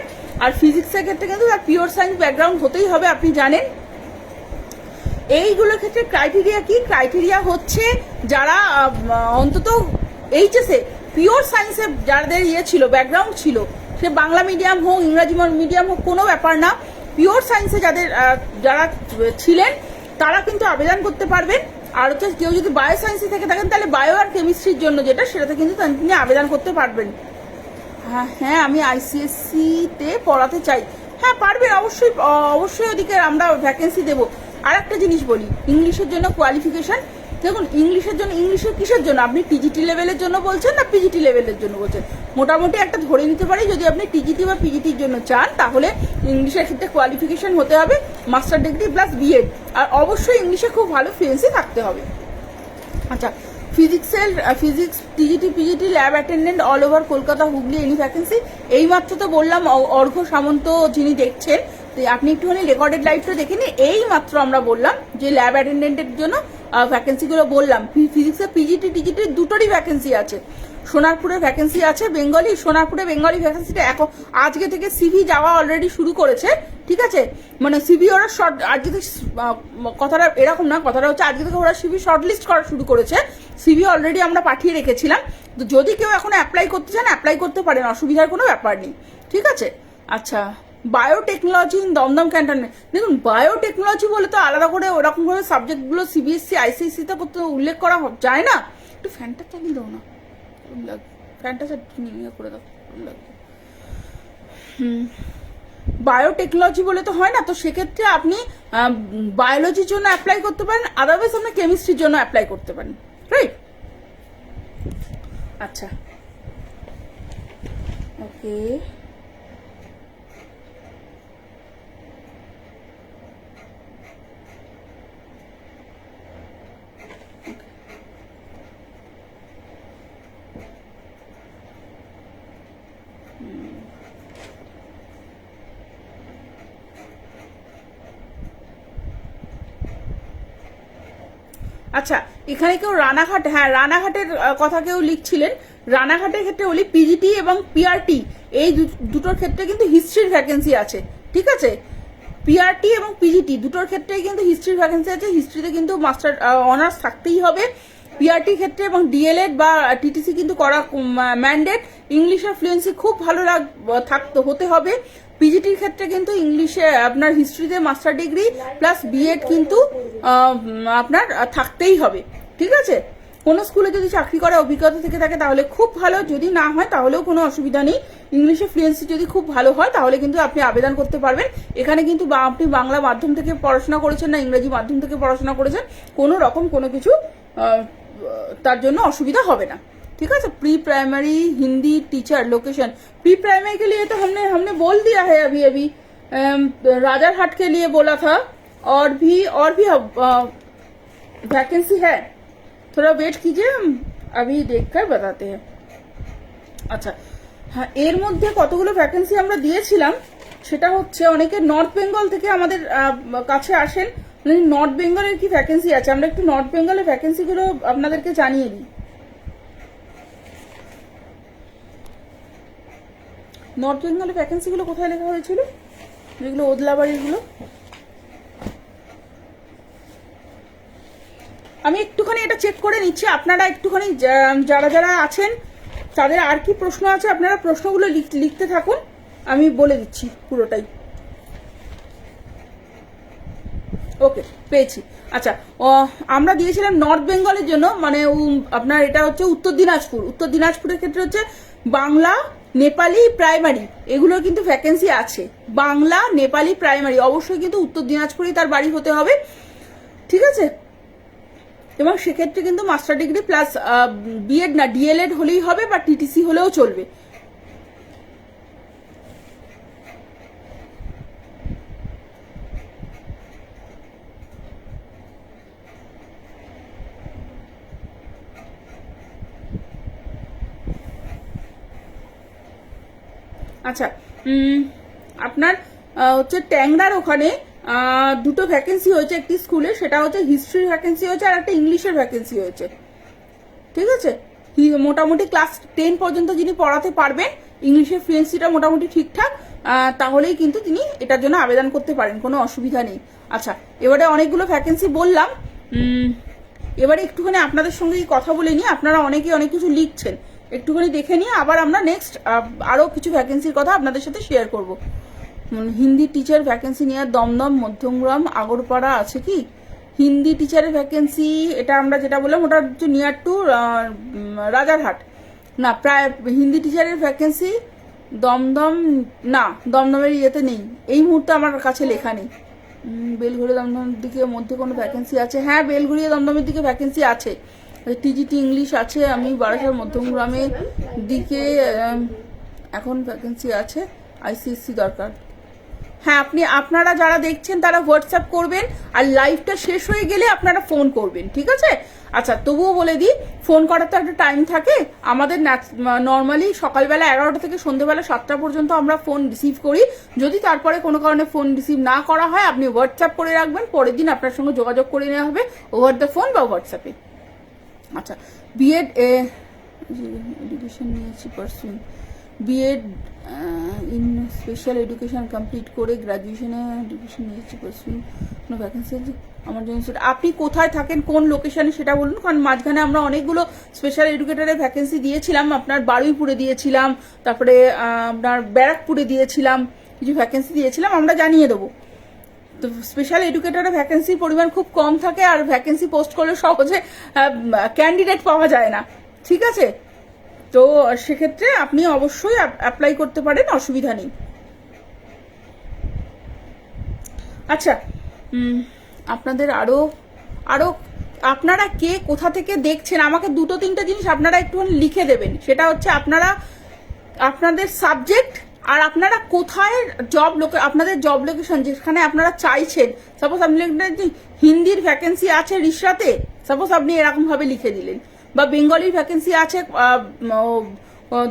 আর ফিজিক্সের ক্ষেত্রে কিন্তু তার পিওর সায়েন্স ব্যাকগ্রাউন্ড হতেই হবে, আপনি জানেন। এইগুলোর ক্ষেত্রে ক্রাইটেরিয়া কি? ক্রাইটেরিয়া হচ্ছে যারা অন্তত এইচএসে পিওর সায়েন্সে যাদের ছিল, ব্যাকগ্রাউন্ড ছিল, সে বাংলা মিডিয়াম হোক ইংরাজি মিডিয়াম হোক কোনো ব্যাপার না, পিওর সায়েন্সে যারা ছিলেন তারা কিন্তু আবেদন করতে পারবেন। আর হচ্ছে কেউ যদি বায়ো সায়েন্সে থেকে থাকেন তাহলে বায়ো আর কেমিস্ট্রির জন্য সেটাতে কিন্তু তিনি আবেদন করতে পারবেন। হ্যাঁ, আমি আইসিএসসিতে পড়াতে চাই। হ্যাঁ পারবেন, অবশ্যই ওদিকে আমরা ভ্যাকেন্সি দেবো। আর একটা জিনিস বলি, ইংলিশের জন্য কোয়ালিফিকেশন দেখুন। ইংলিশের কিসের জন্য? আপনি টিজিটি লেভেলের জন্য বলছেন না পিজিটি লেভেলের জন্য বলছেন? মোটামুটি একটা ধরে নিতে পারি, যদি আপনি টিজিটি বা পিজিটির জন্য চান তাহলে ইংলিশের ক্ষেত্রে কোয়ালিফিকেশন হতে হবে মাস্টার ডিগ্রি প্লাস বিএড। আর অবশ্যই ইংলিশে খুব ভালো ফ্লুয়েন্সি থাকতে হবে। আচ্ছা, physics TGT PGT lab attendant all over Kolkata Hooghly any vacancy. এইমাত্র তো বললাম অর্ঘ্য সামন্ত যিনি দেখছেন, তো আপনি একটুখানি রেকর্ডেড লাইভটা দেখে নিন। এই মাত্র আমরা বললাম যে ল্যাব অ্যাটেন্ডেন্টের জন্য ভ্যাকেন্সিগুলো বললাম। ফিজিক্সে পিজিটি টিজিটির দুটোরই ভ্যাকেন্সি আছে। সোনারপুরে ভ্যাকেন্সি আছে সোনারপুরে বেঙ্গলি ভ্যাকেন্সিটা এখন আজকে থেকে সিভি যাওয়া অলরেডি শুরু করেছে, ঠিক আছে? মানে সিভি ওরা আজকে থেকে কথাটা এরকম না, কথাটা হচ্ছে আজকে থেকে ওরা সিভি শর্টলিস্ট করা শুরু করেছে। সিভি অলরেডি আমরা পাঠিয়ে রেখেছিলাম, তো যদি কেউ এখন অ্যাপ্লাই করতে চান অ্যাপ্লাই করতে পারেন, অসুবিধার কোনো ব্যাপার নেই, ঠিক আছে? আচ্ছা, বায়োটেকনোলজি ইন দমদম ক্যান্টনমেন্ট। দেখুন, বায়োটেকনোলজি বলে তো আলাদা করে ওরকমভাবে সাবজেক্টগুলো সিবিএসসি আইসিএসসিতে করতে উল্লেখ করা যায় না। একটু ফ্যানটা চালিয়ে দাও না, ফ্যানটা ইয়ে করে দাও, বায়োটেকনোলজি বলে তো হয় না। তো সেক্ষেত্রে আপনি বায়োলজির জন্য অ্যাপ্লাই করতে পারেন, আদারওয়াইজ আপনি কেমিস্ট্রির জন্য অ্যাপ্লাই করতে পারেন, রাইট? আচ্ছা, ওকে। আচ্ছা, এখানে কেউ রানাঘাট, হ্যাঁ রানাঘাটের কথা কেউ লিখছিলেন। রানাঘাটের ক্ষেত্রে বলি পিজিটি এবং পিআরটি এই দুটোর ক্ষেত্রে কিন্তু হিস্ট্রির ভ্যাকেন্সি আছে, ঠিক আছে? পিআরটি এবং পিজিটি দুটোর ক্ষেত্রেই কিন্তু হিস্ট্রির ভ্যাকেন্সি আছে। হিস্ট্রিতে কিন্তু মাস্টার অনার্স থাকতেই হবে পিআরটির ক্ষেত্রে, এবং ডিএলএড বা টিটিসি কিন্তু করা ম্যান্ডেট। ইংলিশের ফ্লুয়েন্সি খুব ভালো হতে হবে। পিজিটির ক্ষেত্রে কিন্তু ইংলিশে আপনার হিস্ট্রিতে মাস্টার ডিগ্রি প্লাস বিএড কিন্তু আপনার থাকতেই হবে, ঠিক আছে? কোনো স্কুলে যদি চাকরি করার অভিজ্ঞতা থেকে থাকে তাহলে খুব ভালো, যদি না হয় তাহলেও কোনো অসুবিধা নেই। ইংলিশে ফ্লুয়েন্সি যদি খুব ভালো হয় তাহলে কিন্তু আপনি আবেদন করতে পারবেন। এখানে কিন্তু আপনি বাংলা মাধ্যম থেকে পড়াশোনা করেছেন না ইংরেজি মাধ্যম থেকে পড়াশোনা করেছেন, কোনো রকম কোনো কিছু তার জন্য অসুবিধা হবে না, ठीक है। Pre primary Hindi teacher location, pre primary के लिए तो हमने बोल दिया है अभी अभी, राजारहाट के लिए बोला था, और भी वैकेंसी है, थोड़ा वेट कीजिए, हम अभी देखकर बताते हैं। আচ্ছা হ্যাঁ, এর মধ্যে কতগুলো ভ্যাকেন্সি আমরা দিয়েছিলাম সেটা হচ্ছে অনেকে নর্থ বেঙ্গল থেকে আমাদের কাছে আসেন, মানে নর্থ বেঙ্গলের কি ভ্যাকেন্সি আছে আমরা একটু নর্থ বেঙ্গলের ভ্যাকেন্সিগুলো আপনাদেরকে জানিয়ে দিই। নর্থ বেঙ্গলের ভ্যাকেন্সিগুলো কোথায় লেখা হয়েছিল, যেগুলো ওদলাবাড়িগুলো, আমি একটুখানি এটা চেক করে নিচ্ছি। আপনারা একটুখানি যারা যারা আছেন তাদের আর কি প্রশ্ন আছে আপনারা প্রশ্নগুলো লিখতে থাকুন, আমি বলে দিচ্ছি পুরোটাই। ওকে, পেয়েছি। আচ্ছা, আমরা দিয়েছিলাম নর্থ বেঙ্গলের জন্য, মানে আপনার এটা হচ্ছে উত্তর দিনাজপুরের ক্ষেত্রে হচ্ছে বাংলা নেপালি প্রাইমারি, এগুলো কিন্তু ভ্যাকেন্সি আছে। বাংলা নেপালি প্রাইমারি অবশ্যই কিন্তু উত্তর দিনাজপুরেই তার বাড়ি হতে হবে, ঠিক আছে? এবং সেক্ষেত্রে কিন্তু মাস্টার ডিগ্রি প্লাস বিএড না ডিএলএড হলেই হবে, বা টিটিসি হলেও চলবে। আচ্ছা, আপনার হচ্ছে ট্যাংরার ওখানে দুটো ভ্যাকেন্সি হয়েছে একটি স্কুলে, সেটা হচ্ছে হিস্ট্রির ভ্যাকেন্সি হয়েছে আর একটা ইংলিশের ভ্যাকেন্সি হয়েছে। ঠিক আছে, মোটামুটি ক্লাস 10 পর্যন্ত যিনি পড়াতে পারবেন, ইংলিশের ফ্লুয়েন্সিটা মোটামুটি ঠিকঠাক, তাহলেই কিন্তু তিনি এটার জন্য আবেদন করতে পারেন, কোনো অসুবিধা নেই। আচ্ছা, এবারে অনেকগুলো ভ্যাকেন্সি বললাম, এবারে একটুখানি আপনাদের সঙ্গে কথা বলে নিই। আপনারা অনেকে অনেক কিছু লিখছেন, একটুখানি দেখে নিয়ে আবার আমরা নেক্সট আরও কিছু ভ্যাকেন্সির কথা আপনাদের সাথে শেয়ার করব। হিন্দি টিচার ভ্যাকেন্সি নিয়ে দমদম, মধ্যমগ্রাম, আগরপাড়া আছে কি? হিন্দি টিচারের ভ্যাকেন্সি, এটা আমরা যেটা বললাম ওটা হচ্ছে নিয়ার টু রাজারহাট। না, প্রায় হিন্দি টিচারের ভ্যাকেন্সি দমদম, না দমদমের ইয়েতে নেই এই মুহূর্তে, আমার কাছে লেখা নেই। বেলঘড়িয়া দমদমের দিকে মধ্যে কোনো ভ্যাকেন্সি আছে? হ্যাঁ, বেলঘড়িয়া দমদমের দিকে ভ্যাকেন্সি আছে, টিজিটি ইংলিশ আছে। আমি বারাসাত মধ্যমগ্রামের দিকে এখন ভ্যাকেন্সি আছে, আইসিএসসি দরকার। হ্যাঁ, আপনারা যারা দেখছেন তারা হোয়াটসঅ্যাপ করবেন, আর লাইভটা শেষ হয়ে গেলে আপনারা ফোন করবেন, ঠিক আছে? আচ্ছা, তবুও বলে দিই, ফোন করার তো একটা টাইম থাকে আমাদের। নর্মালি সকালবেলা 11টা থেকে সন্ধ্যেবেলা 7টা পর্যন্ত আমরা ফোন রিসিভ করি। যদি তারপরে কোনো কারণে ফোন রিসিভ না করা হয়, আপনি হোয়াটসঅ্যাপ করে রাখবেন, পরের দিন আপনার সঙ্গে যোগাযোগ করে নেওয়া হবে ওভার দ্য ফোন বা হোয়াটসঅ্যাপে। আচ্ছা, বিএড এডুকেশন নিয়েছি pursuing, BEd in special education complete করে গ্র্যাজুয়েশনে এডুকেশন নিয়েছি পার্সুইং, কোনো ভ্যাকেন্সি আছে আমার জন্য? সেটা আপনি কোথায় থাকেন, কোন লোকেশনে সেটা বলুন, কারণ মাঝখানে আমরা অনেকগুলো স্পেশাল এডুকেটরের ভ্যাকেন্সি দিয়েছিলাম। আপনার বারুইপুরে দিয়েছিলাম, তারপরে আপনার ব্যারাকপুরে দিয়েছিলাম, কিছু ভ্যাকেন্সি দিয়েছিলাম, আমরা জানিয়ে দেবো। তো স্পেশাল এডুকেটরের ভ্যাকেন্সির পরিমাণ খুব কম থাকে, আর ভ্যাকেন্সি পোস্ট করলে সহজে ক্যান্ডিডেট পাওয়া যায় না, ঠিক আছে? তো সেক্ষেত্রে আপনি অবশ্যই অ্যাপ্লাই করতে পারেন, অসুবিধা নেই। আচ্ছা, আপনাদের আরো আপনারা কে কোথা থেকে দেখছেন, আমাকে 2-3টা জিনিস আপনারা একটুখানি লিখে দেবেন। সেটা হচ্ছে আপনাদের সাবজেক্ট, আর আপনারা কোথায় আপনাদের জব লোকেশন যেখানে আপনারা চাইছেন। সাপোজ আপনি হিন্দির ভ্যাকেন্সি আছে রিষড়াতে, সাপোজ আপনি এরকম ভাবে লিখে দিলেন, বা বেঙ্গলির ভ্যাকেন্সি আছে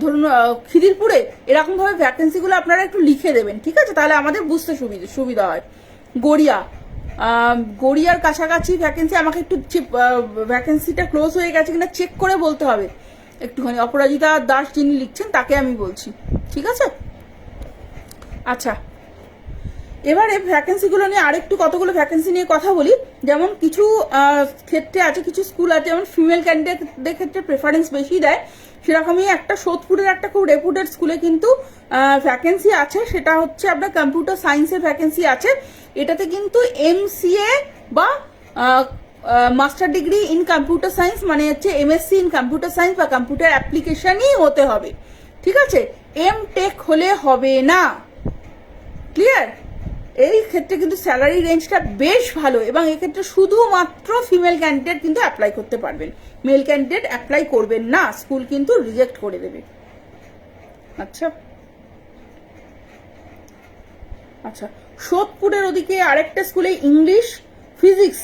ধরুন খিদিরপুরে, এরকম ভাবে ভ্যাকেন্সিগুলো আপনারা একটু লিখে দেবেন, ঠিক আছে? তাহলে আমাদের বুঝতে সুবিধা হয়। গড়িয়ার কাছাকাছি ভ্যাকেন্সি, আমাকে একটু ভ্যাকেন্সিটা ক্লোজ হয়ে গেছে কিনা চেক করে বলতে হবে একটুখানি। অপরাজিতা দাস যিনি লিখছেন তাকে আমি বলছি, ঠিক আছে? আচ্ছা, এবারে ভ্যাকেন্সিগুলো নিয়ে আরেকটু কতগুলো ভ্যাকেন্সি নিয়ে কথা বলি। যেমন কিছু ক্ষেত্রে আছে, কিছু স্কুল আছে যেমন ফিমেল ক্যান্ডিডেটদের ক্ষেত্রে প্রেফারেন্স বেশি দেয়, সেরকমই একটা সোদপুরের একটা খুব রেপুটেড স্কুলে কিন্তু ভ্যাকেন্সি আছে, সেটা হচ্ছে আপনার কম্পিউটার সায়েন্সের ভ্যাকেন্সি আছে। এটাতে কিন্তু MCA বা master degree in computer science, মানে হচ্ছে MSc ইন কম্পিউটার সায়েন্স বা কম্পিউটার অ্যাপ্লিকেশনই হতে হবে, ঠিক আছে? টেক হলে হবে না, ক্লিয়ার? এই ক্ষেত্রে কিন্তু স্যালারি রেঞ্জটা বেশ ভালো, এবং এক্ষেত্রে শুধুমাত্র ফিমেল ক্যান্ডিডেট কিন্তু অ্যাপ্লাই করতে পারবেন, মেল ক্যান্ডিডেট অ্যাপ্লাই করবেন না, স্কুল কিন্তু রিজেক্ট করে দেবে। আচ্ছা, সোদপুরের ওদিকে আরেকটা স্কুলে ইংলিশ, ফিজিক্স,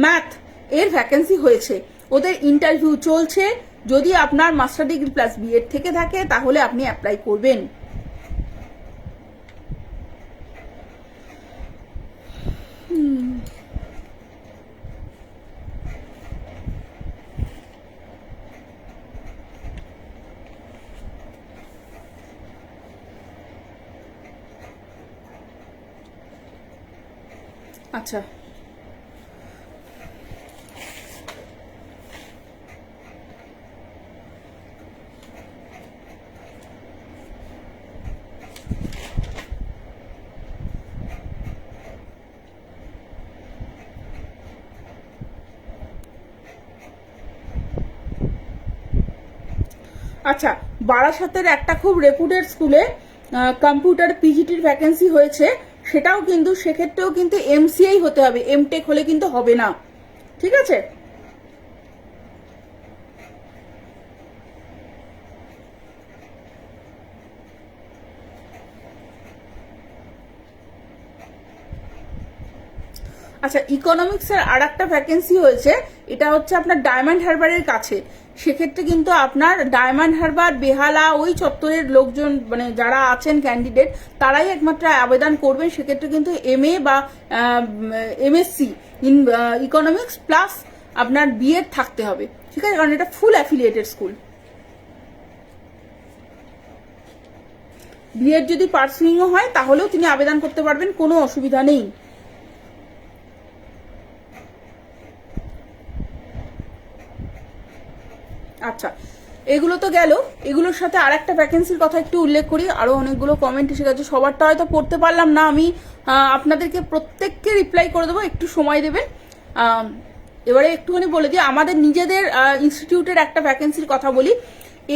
ম্যাথ এর ভ্যাকেন্সি হয়েছে, ওদের ইন্টারভিউ চলছে। যদি আপনার মাস্টার ডিগ্রি প্লাস বিএড থেকে থাকে তাহলে আপনি অ্যাপ্লাই করবেন। আচ্ছা, আচ্ছা, বারাসাতের একটা খুব রেপুটেড স্কুলে কম্পিউটার পিজিটির ভ্যাকেন্সি হয়েছে, সেটাও কিন্তু সেক্ষেত্রেও কিন্তু MCAই হতে হবে, টেক হলে কিন্তু হবে না, ঠিক আছে? আচ্ছা, ইকোনমিক্সের আর একটা ভ্যাকেন্সি হয়েছে, এটা হচ্ছে আপনার ডায়মন্ড হারবারের কাছে। সেক্ষেত্রে কিন্তু আপনার ডায়মন্ড হারবার, বেহালা ওই চত্বরের লোকজন মানে যারা আছেন ক্যান্ডিডেট তারাই একমাত্র আবেদন করবেন। সেক্ষেত্রে কিন্তু MA বা MSc ইন ইকোনমিক্স প্লাস আপনার বিএড থাকতে হবে, ঠিক আছে, কারণ এটা ফুল অ্যাফিলিয়েটেড স্কুল। বিএড যদি পার্সুইংও হয় তাহলেও তিনি আবেদন করতে পারবেন, কোনো অসুবিধা নেই। আচ্ছা, এগুলো তো গেল। এগুলোর সাথে আর একটা ভ্যাকেন্সির কথা একটু উল্লেখ করি। আরো অনেকগুলো কমেন্ট এসে গেছে, সবারটা হয়তো পড়তে পারলাম না আমি। আপনাদেরকে প্রত্যেককে রিপ্লাই করে দেবো, একটু সময় দেবেন। এবারে একটুখানি বলে দিই, আমাদের নিজেদের ইনস্টিটিউটের একটা ভ্যাকেন্সির কথা বলি।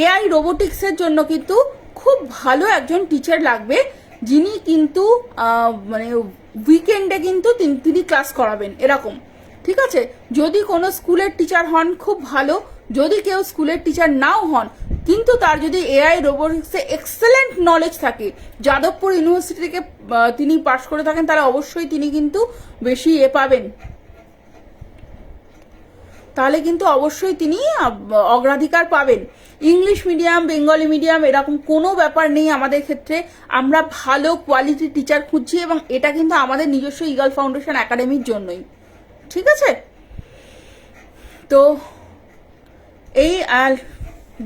AI রোবোটিক্সের জন্য কিন্তু খুব ভালো একজন টিচার লাগবে, যিনি কিন্তু মানে উইকেন্ডে কিন্তু তিনি ক্লাস করাবেন এরকম, ঠিক আছে। যদি কোনো স্কুলের টিচার হন খুব ভালো, যদি কেউ স্কুলের টিচার নাও হন কিন্তু তার যদি AI রোবোটিক্সে এক্সেলেন্ট নলেজ থাকে, যাদবপুর ইউনিভার্সিটি থেকে তিনি পাশ করে থাকেন, তাহলে অবশ্যই তিনি কিন্তু বেশি পাবেন, তাহলে কিন্তু অবশ্যই তিনি অগ্রাধিকার পাবেন। ইংলিশ মিডিয়াম, বেঙ্গলি মিডিয়াম এরকম কোনো ব্যাপার নেই আমাদের ক্ষেত্রে। আমরা ভালো কোয়ালিটি টিচার খুঁজছি এবং এটা কিন্তু আমাদের নিজস্ব ইগল ফাউন্ডেশন একাডেমির জন্যই, ঠিক আছে। তো এই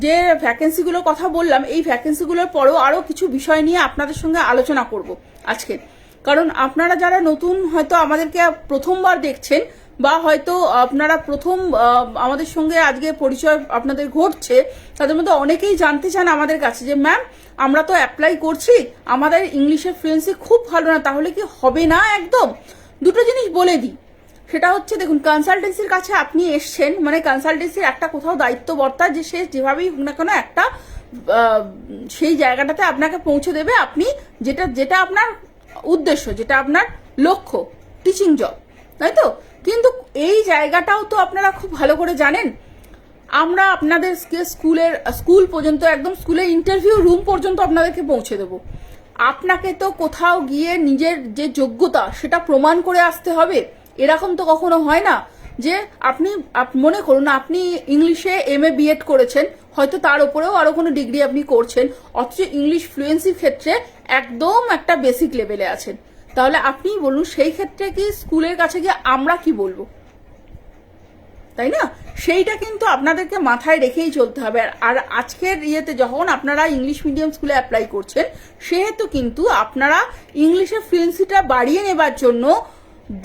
যে ভ্যাকেন্সিগুলোর কথা বললাম, এই ভ্যাকেন্সিগুলোর পরেও আরও কিছু বিষয় নিয়ে আপনাদের সঙ্গে আলোচনা করব আজকে। কারণ আপনারা যারা নতুন হয়তো আমাদেরকে প্রথমবার দেখছেন, বা হয়তো আপনারা প্রথম আমাদের সঙ্গে আজকে পরিচয় আপনাদের ঘটছে, তাদের মধ্যে অনেকেই জানতে চান আমাদের কাছে যে ম্যাম আমরা তো অ্যাপ্লাই করছি, আমাদের ইংলিশের ফ্লুয়েন্সি খুব ভালো না, তাহলে কি হবে না? একদম দুটো জিনিস বলে দিই। সেটা হচ্ছে, দেখুন, কনসালটেন্সির কাছে আপনি এসছেন মানে কনসালটেন্সির একটা কোথাও দায়িত্ব বর্তায় যে সে যেভাবেই হোক না কেন একটা সেই জায়গাটাতে আপনাকে পৌঁছে দেবে, আপনি যেটা আপনার উদ্দেশ্য, যেটা আপনার লক্ষ্য, টিচিং জব, তাই তো। কিন্তু এই জায়গাটাও তো আপনারা খুব ভালো করে জানেন, আমরা আপনাদেরকে স্কুল পর্যন্ত, একদম স্কুলের ইন্টারভিউ রুম পর্যন্ত আপনাদেরকে পৌঁছে দেবো। আপনাকে তো কোথাও গিয়ে নিজের যে যোগ্যতা সেটা প্রমাণ করে আসতে হবে। এরকম তো কখনো হয় না যে আপনি মনে করুন আপনি ইংলিশে MA BEd করেছেন, হয়তো তার উপরেও আরো কোনো ডিগ্রি আপনি করছেন, অথচ ইংলিশ ফ্লুয়েন্সির ক্ষেত্রে একদম একটা বেসিক লেভেলে আছেন, তাহলে আপনি বলুন সেই ক্ষেত্রে কি স্কুলের কাছে গিয়ে আমরা কি বলবো, তাই না? সেইটা কিন্তু আপনাদেরকে মাথায় রেখেই চলতে হবে। আর আজকের ইয়েতে যখন আপনারা ইংলিশ মিডিয়াম স্কুলে অ্যাপ্লাই করছেন, সেহেতু কিন্তু আপনারা ইংলিশের ফ্লুয়েন্সিটা বাড়িয়ে নেবার জন্য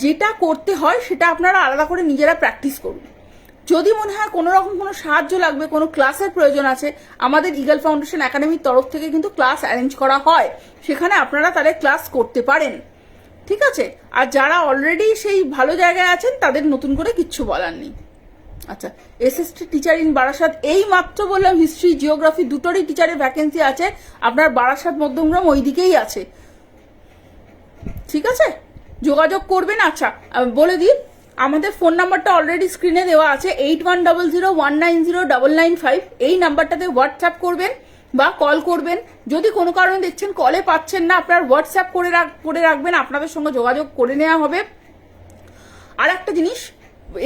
যেটা করতে হয় সেটা আপনারা আলাদা করে নিজেরা প্র্যাকটিস করুন। যদি মনে হয় কোনো রকম কোনো সাহায্য লাগবে, কোনো ক্লাসের প্রয়োজন আছে, আমাদের ইগল ফাউন্ডেশন একাডেমির তরফ থেকে কিন্তু ক্লাস অ্যারেঞ্জ করা হয়, সেখানে আপনারা তাহলে ক্লাস করতে পারেন, ঠিক আছে। আর যারা অলরেডি সেই ভালো জায়গায় আছেন তাদের নতুন করে কিচ্ছু বলার নেই। আচ্ছা, SST টিচার ইন বারাসাত, এই মাত্র বললাম হিস্ট্রি জিওগ্রাফি দুটোরই টিচারের ভ্যাকেন্সি আছে, আপনার বারাসাত মধ্যমগ্রাম ওই দিকেই আছে, ঠিক আছে, যোগাযোগ করবেন। আচ্ছা বলে দিই, আমাদের ফোন নাম্বারটা অলরেডি স্ক্রিনে দেওয়া আছে, 8100190995। এই নাম্বারটাতে হোয়াটসঅ্যাপ করবেন বা কল করবেন। যদি কোনো কারণে দেখছেন কলে পাচ্ছেন না, আপনার হোয়াটসঅ্যাপ করে রাখবেন, আপনাদের সঙ্গে যোগাযোগ করে নেওয়া হবে। আর একটা জিনিস,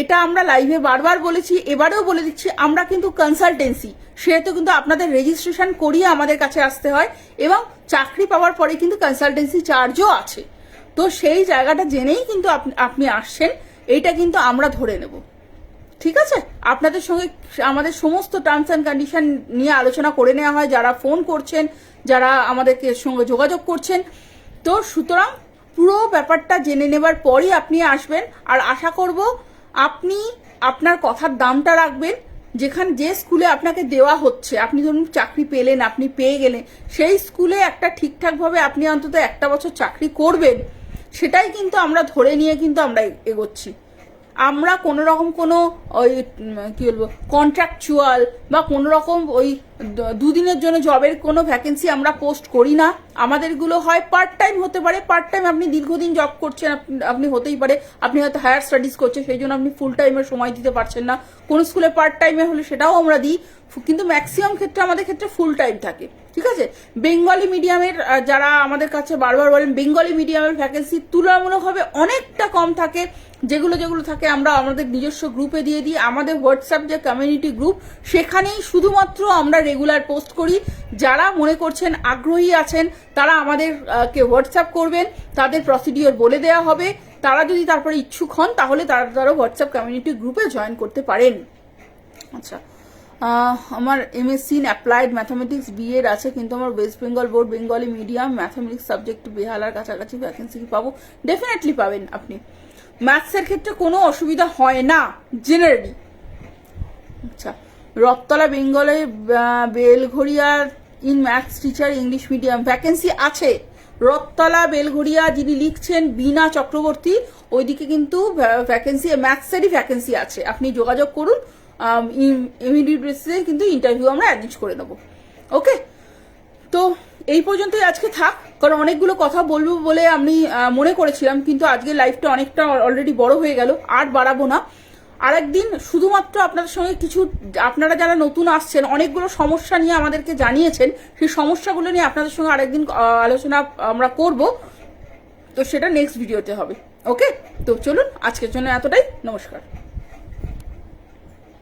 এটা আমরা লাইভে বারবার বলেছি, এবারেও বলে দিচ্ছি, আমরা কিন্তু কনসালটেন্সি, সেহেতু কিন্তু আপনাদের রেজিস্ট্রেশন করিয়ে আমাদের কাছে আসতে হয় এবং চাকরি পাওয়ার পরে কিন্তু কনসালটেন্সি চার্জও আছে। তো সেই জায়গাটা জেনেই কিন্তু আপনি আসছেন, এইটা কিন্তু আমরা ধরে নেব, ঠিক আছে। আপনাদের সঙ্গে আমাদের সমস্ত টার্মস অ্যান্ড কন্ডিশন নিয়ে আলোচনা করে নেওয়া হয়, যারা ফোন করছেন, যারা আমাদেরকে সঙ্গে যোগাযোগ করছেন। তো সুতরাং পুরো ব্যাপারটা জেনে নেবার পরই আপনি আসবেন। আর আশা করব আপনি আপনার কথার দামটা রাখবেন, যে স্কুলে আপনাকে দেওয়া হচ্ছে, আপনি ধরুন চাকরি পেলেন, আপনি পেয়ে গেলেন, সেই স্কুলে একটা ঠিকঠাকভাবে আপনি অন্তত একটা বছর চাকরি করবেন, সেটাই কিন্তু আমরা ধরে নিয়ে কিন্তু আমরা এগোচ্ছি। আমরা কোনো রকম কোনো ওই কি বলবো কন্ট্রাকচুয়াল বা কোনো রকম ওই দুদিনের জন্য জবের কোনো ভ্যাকেন্সি আমরা পোস্ট করি না। আমাদেরগুলো হয় পার্ট টাইম হতে পারে, পার্ট টাইম আপনি দীর্ঘদিন জব করছেন, আপনি হতেই পারে আপনি হয়তো হায়ার স্টাডিজ করছেন, সেই জন্য আপনি ফুল টাইমের সময় দিতে পারছেন না। কোনো স্কুলে পার্ট টাইমে হলে সেটাও আমরা দিই, কিন্তু ম্যাক্সিমাম ক্ষেত্রে আমাদের ক্ষেত্রে ফুল টাইম থাকে, ঠিক আছে। বেঙ্গলি মিডিয়ামের যারা আমাদের কাছে বারবার বলেন, বেঙ্গলি মিডিয়ামের ভ্যাকেন্সি তুলনামূলকভাবে অনেকটা কম থাকে, যেগুলো যেগুলো থাকে আমরা আমাদের নিজস্ব গ্রুপে দিয়ে দিই। আমাদের হোয়াটসঅ্যাপ যে কমিউনিটি গ্রুপ, সেখানেই শুধুমাত্র আমরা রেগুলার পোস্ট করি। যারা মনে করছেন আগ্রহী আছেন তারা আমাদের কে হোয়াটসঅ্যাপ করবেন, তাদের প্রসিডিওর বলে দেওয়া হবে। তারা যদি তারপরে ইচ্ছুক হন তাহলে তারা হোয়াটসঅ্যাপ কমিউনিটি গ্রুপে জয়েন করতে পারেন। আচ্ছা, আমার MSc in applied mathematics BEd আছে, কিন্তু আমার West Bengal board Bengali medium mathematics subject বেহালার কাছাকাছি ভ্যাকেন্সি কি পাবো? ডেফিনেটলি পাবেন আপনি। ম্যাথসের ক্ষেত্রে কোনো অসুবিধা হয় না জেনারেলি। আচ্ছা, রথতলা বেঙ্গলে Belgharia in maths teacher English medium vacancy আছে। রথতলা বেলঘড়িয়া যিনি লিখছেন বীণা চক্রবর্তী, ওইদিকে কিন্তু ভ্যাকেন্সি ম্যাথসেরই ভ্যাকেন্সি আছে। আপনি যোগাযোগ করুন, ইমিডিয়েট বেসিসে কিন্তু ইন্টারভিউ আমরা অ্যারেঞ্জ করে নেবো। ওকে, তো এই পর্যন্তই আজকে থাক, কারণ অনেকগুলো কথা বলবো বলে আমি মনে করেছিলাম, কিন্তু আজকে লাইফটা অনেকটা অলরেডি বড় হয়ে গেল, আর বাড়াবো না। আর একদিন শুধুমাত্র আপনাদের সঙ্গে কিছু, আপনারা যারা নতুন আসছেন অনেকগুলো সমস্যা নিয়ে আমাদেরকে জানিয়েছেন, সেই সমস্যাগুলো নিয়ে আপনাদের সঙ্গে আরেকদিন আলোচনা আমরা করব। তো সেটা নেক্সট ভিডিওতে হবে। ওকে, তো চলুন আজকের জন্য এতটাই। নমস্কার।